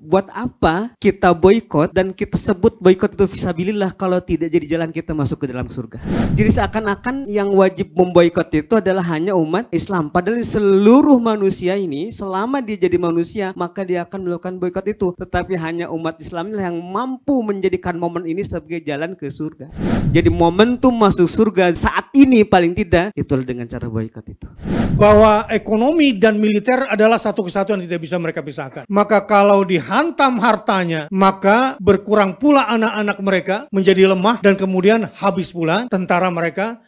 Buat apa kita boikot dan kita sebut boikot itu fisabilillah kalau tidak jadi jalan kita masuk ke dalam surga? Jadi seakan-akan yang wajib memboikot itu adalah hanya umat Islam. Padahal seluruh manusia ini selama dia jadi manusia maka dia akan melakukan boikot itu. Tetapi hanya umat Islam yang mampu menjadikan momen ini sebagai jalan ke surga. Jadi momentum masuk surga saat ini paling tidak itu dengan cara boikot itu. Bahwa ekonomi dan militer adalah satu kesatuan yang tidak bisa mereka pisahkan. Maka kalau dihantam hartanya, maka berkurang pula anak-anak mereka menjadi lemah dan kemudian habis pula tentara mereka.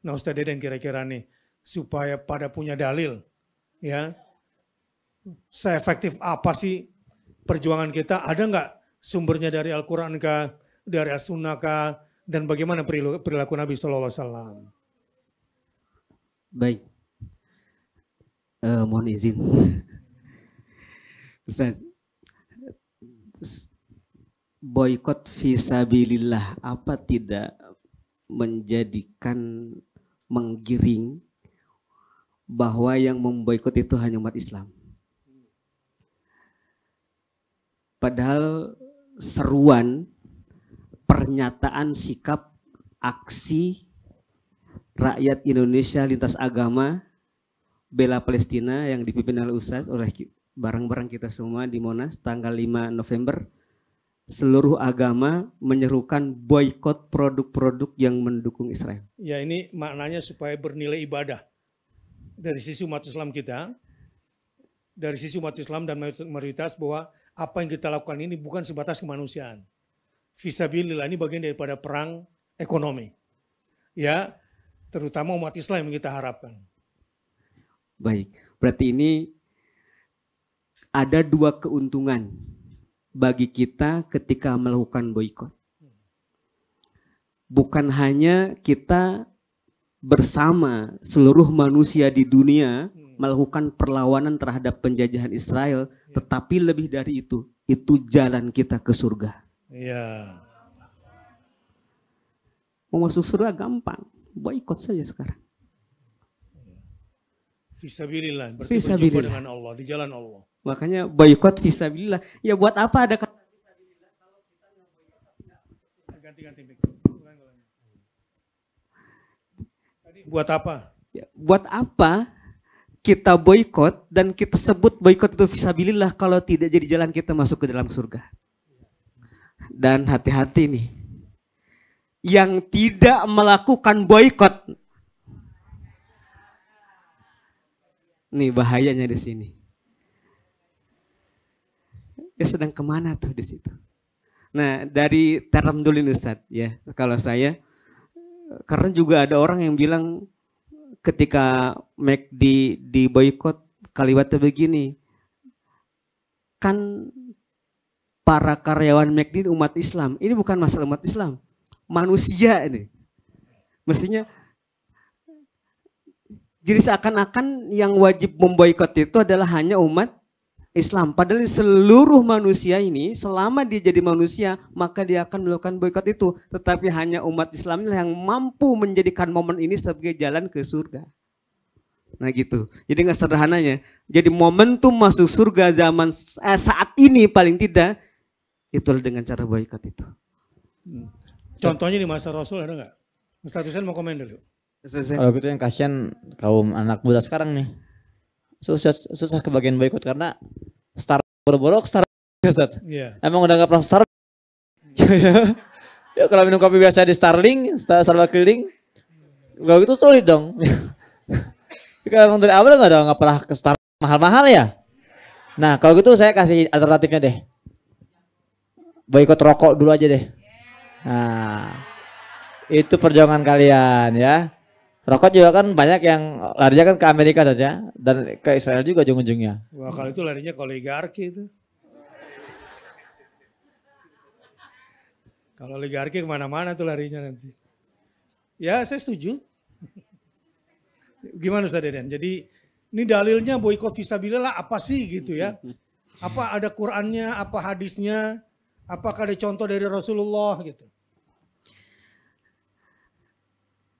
Nah Ustaz Deden kira-kira nih, supaya pada punya dalil, ya, seefektif apa sih perjuangan kita? Ada nggak sumbernya dari Al-Quran kah, dari As-Sunnah kah, dan bagaimana perilaku Nabi Sallallahu Alaihi Wasallam? Baik, mohon izin, Ustaz, boikot fisabilillah apa tidak menjadikan menggiring bahwa yang memboikot itu hanya umat Islam? Padahal seruan, pernyataan sikap, aksi rakyat Indonesia lintas agama bela Palestina yang dipimpin oleh Ustaz, oleh bareng-bareng kita semua di Monas tanggal 5 November, seluruh agama menyerukan boikot produk-produk yang mendukung Israel. Ya, ini maknanya supaya bernilai ibadah dari sisi umat Islam kita, dari sisi umat Islam dan mayoritas, bahwa apa yang kita lakukan ini bukan sebatas kemanusiaan. Fisabilillah ini bagian daripada perang ekonomi. Ya, terutama umat Islam yang kita harapkan. Baik, berarti ini ada dua keuntungan bagi kita ketika melakukan boikot. Bukan hanya kita bersama seluruh manusia di dunia melakukan perlawanan terhadap penjajahan Israel, tetapi lebih dari itu jalan kita ke surga. Iya. Mau masuk surga gampang, boikot saja sekarang. Fisabilillah, berarti berjumpa dengan Allah, di jalan Allah. Makanya boikot fisabilillah. Ya buat apa ada kata fisabilillah kalau kita nggak boikot? Ganti-ganti. Buat apa? Ya, buat apa kita boikot dan kita sebut boikot itu fisabilillah kalau tidak jadi jalan kita masuk ke dalam surga? Dan hati-hati nih, yang tidak melakukan boikot, nih bahayanya di sini. Ya sedang kemana tuh di situ? Nah dari term dulu Ustaz ya, kalau saya, karena juga ada orang yang bilang ketika McD di boikot kalimatnya begini, kan para karyawan McD umat Islam, ini bukan masalah umat Islam, manusia ini. Mestinya, jadi seakan-akan yang wajib memboikot itu adalah hanya umat Islam. Padahal seluruh manusia ini selama dia jadi manusia maka dia akan melakukan boikot itu. Tetapi hanya umat Islam yang mampu menjadikan momen ini sebagai jalan ke surga. Nah gitu. Jadi nggak sederhananya. Jadi momentum masuk surga zaman saat ini paling tidak itu dengan cara boikot itu. Contohnya di masa Rasul ada nggak? Ustaz Hussein mau komen dulu. Kalau gitu yang kasihan kaum anak muda sekarang nih. Susah kebagian boikot karena boro-boro Ustaz. Yeah. Emang udah nggak pernah Starbucks. Ya kalau minum kopi biasa di Starbucks keliling, gak gitu sulit dong. Kalau emang dari awal nggak pernah ke Starbucks mahal-mahal ya. Nah kalau gitu saya kasih alternatifnya deh. Boikot rokok dulu aja deh. Nah itu perjuangan kalian ya. Rokok juga kan banyak yang larinya kan ke Amerika saja dan ke Israel juga ujung-ujungnya. Wah kalau itu larinya ke oligarki itu. Kalau oligarki kemana-mana tuh larinya nanti. Ya saya setuju. Gimana Ustaz Deden? Jadi ini dalilnya boikot fisabilillah apa sih gitu ya? Apa ada Qur'annya, apa hadisnya, apakah ada contoh dari Rasulullah gitu?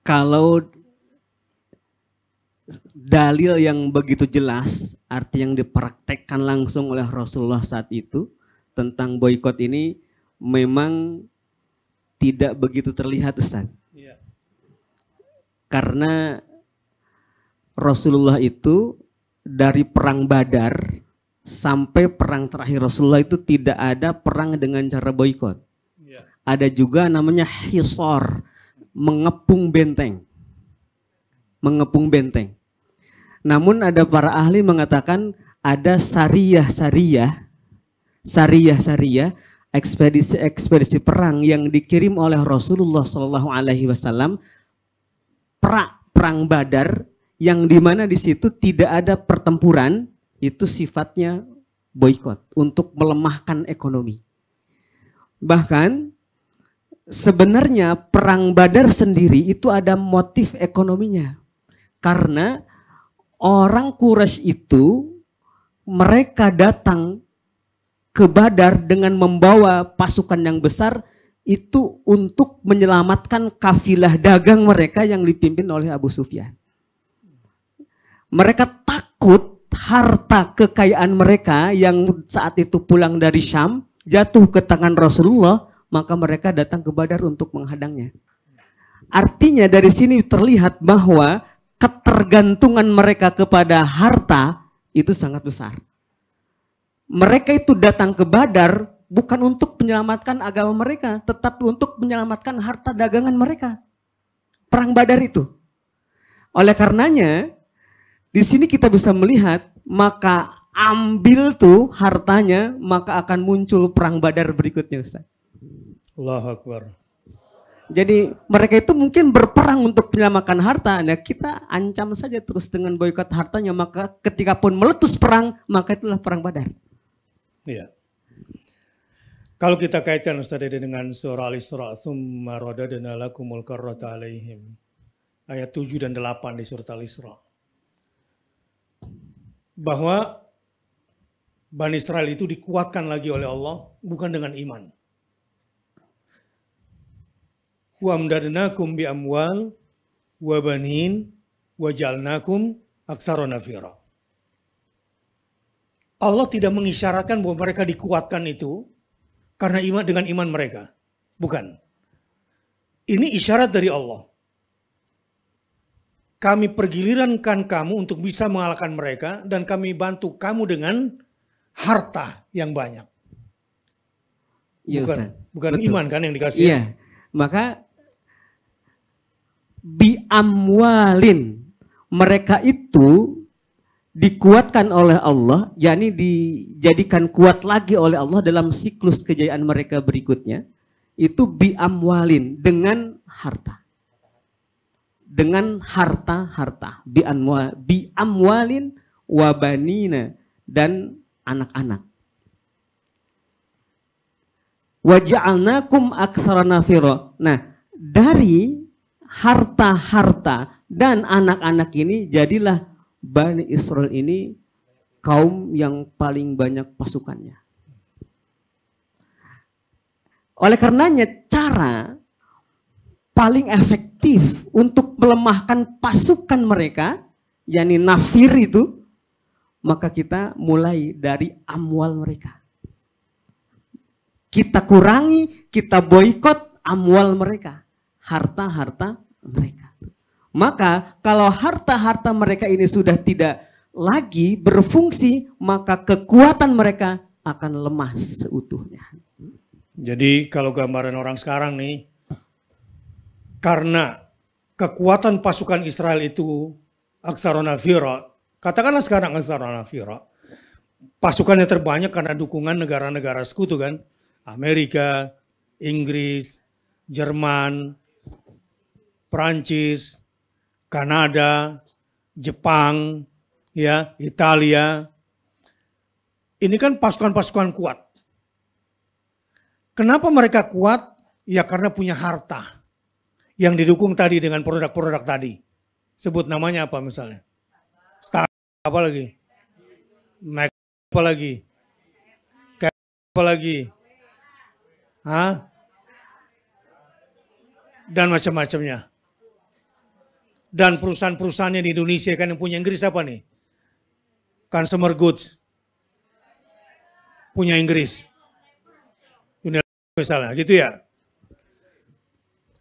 kalau dalil yang begitu jelas, arti yang dipraktekkan langsung oleh Rasulullah saat itu tentang boikot ini memang tidak begitu terlihat, Ustaz. Iya. Karena Rasulullah itu dari perang Badar sampai perang terakhir Rasulullah itu tidak ada perang dengan cara boikot. Iya. Ada juga namanya hisor, mengepung benteng. Mengepung benteng. Namun ada para ahli mengatakan ada sariyah-sariyah, ekspedisi-ekspedisi perang yang dikirim oleh Rasulullah SAW, perang Badar, yang dimana di situ tidak ada pertempuran, itu sifatnya boikot untuk melemahkan ekonomi. Bahkan sebenarnya perang Badar sendiri itu ada motif ekonominya. Karena orang Quraisy itu mereka datang ke Badar dengan membawa pasukan yang besar itu untuk menyelamatkan kafilah dagang mereka yang dipimpin oleh Abu Sufyan. Mereka takut harta kekayaan mereka yang saat itu pulang dari Syam jatuh ke tangan Rasulullah, maka mereka datang ke Badar untuk menghadangnya. Artinya dari sini terlihat bahwa ketergantungan mereka kepada harta itu sangat besar. Mereka itu datang ke Badar bukan untuk menyelamatkan agama mereka, tetapi untuk menyelamatkan harta dagangan mereka. Perang Badar itu. Oleh karenanya, di sini kita bisa melihat, maka ambil tuh hartanya, maka akan muncul perang Badar berikutnya, Ustaz. Allahu Akbar. Jadi mereka itu mungkin berperang untuk menyelamatkan harta. Nah, kita ancam saja terus dengan boikot hartanya, maka ketika pun meletus perang, maka itulah perang Badar. Iya. Kalau kita kaitkan Ustaz dengan surah Al-Isra, "Tsumma radadna lakumul karrata 'alaihim." Ayat 7 dan 8 di surah Al-Isra. Bahwa Bani Israel itu dikuatkan lagi oleh Allah bukan dengan iman. Wa amdadnakum bi amwal wa banin wa ja'alnakum aktsara nafira. Allah tidak mengisyaratkan bahwa mereka dikuatkan itu karena iman dengan iman mereka. Bukan. Ini isyarat dari Allah. Kami pergilirankan kamu untuk bisa mengalahkan mereka dan kami bantu kamu dengan harta yang banyak. Ya, bukan iman kan yang dikasih. Iya. Maka biamwalin, mereka itu dikuatkan oleh Allah, yakni dijadikan kuat lagi oleh Allah dalam siklus kejayaan mereka berikutnya, itu biamwalin, dengan harta. Dengan harta-harta, biamwalin wabanina, dan anak-anak. Waja'alnakum aktsara nafira. Nah, dari harta-harta dan anak-anak ini jadilah Bani Israel ini kaum yang paling banyak pasukannya. Oleh karenanya cara paling efektif untuk melemahkan pasukan mereka, yakni nafir itu, maka kita mulai dari amwal mereka. Kita kurangi, kita boikot amwal mereka, harta-harta mereka. Maka kalau harta-harta mereka ini sudah tidak lagi berfungsi, maka kekuatan mereka akan lemah seutuhnya. Jadi kalau gambaran orang sekarang nih, karena kekuatan pasukan Israel itu aktsara nafira, katakanlah sekarang aktsara nafira, pasukannya terbanyak karena dukungan negara-negara sekutu kan, Amerika, Inggris, Jerman, Prancis, Kanada, Jepang, ya, Italia. Ini kan pasukan-pasukan kuat. Kenapa mereka kuat? Ya karena punya harta yang didukung tadi dengan produk-produk tadi. Sebut namanya apa misalnya? Star apa lagi? Mac apa lagi? Apa lagi? Hah? Dan macam-macamnya. Dan perusahaan-perusahaannya di Indonesia kan yang punya Inggris apa nih? Consumer Goods. Punya Inggris. Unilever misalnya, gitu ya.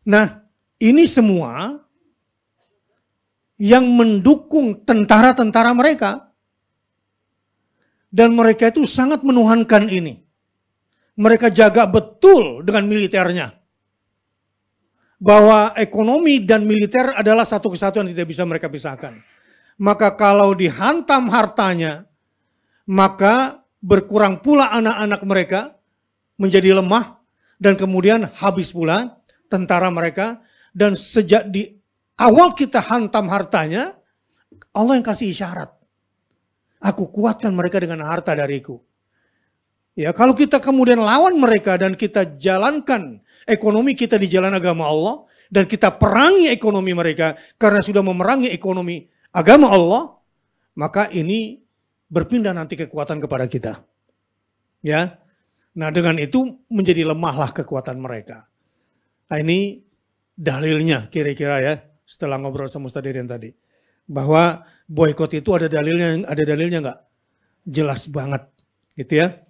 Nah, ini semua yang mendukung tentara-tentara mereka. Dan mereka itu sangat menuhankan ini. Mereka jaga betul dengan militernya. Bahwa ekonomi dan militer adalah satu kesatuan yang tidak bisa mereka pisahkan. Maka kalau dihantam hartanya, maka berkurang pula anak-anak mereka menjadi lemah dan kemudian habis pula tentara mereka. Dan sejak di awal kita hantam hartanya, Allah yang kasih isyarat. Aku kuatkan mereka dengan harta dariku. Ya, kalau kita kemudian lawan mereka dan kita jalankan ekonomi kita di jalan agama Allah dan kita perangi ekonomi mereka karena sudah memerangi ekonomi agama Allah, maka ini berpindah nanti kekuatan kepada kita. Ya. Nah, dengan itu menjadi lemahlah kekuatan mereka. Nah, ini dalilnya kira-kira ya, setelah ngobrol sama Ustaz Deden tadi. Bahwa boykot itu ada dalilnya enggak? Jelas banget, gitu ya.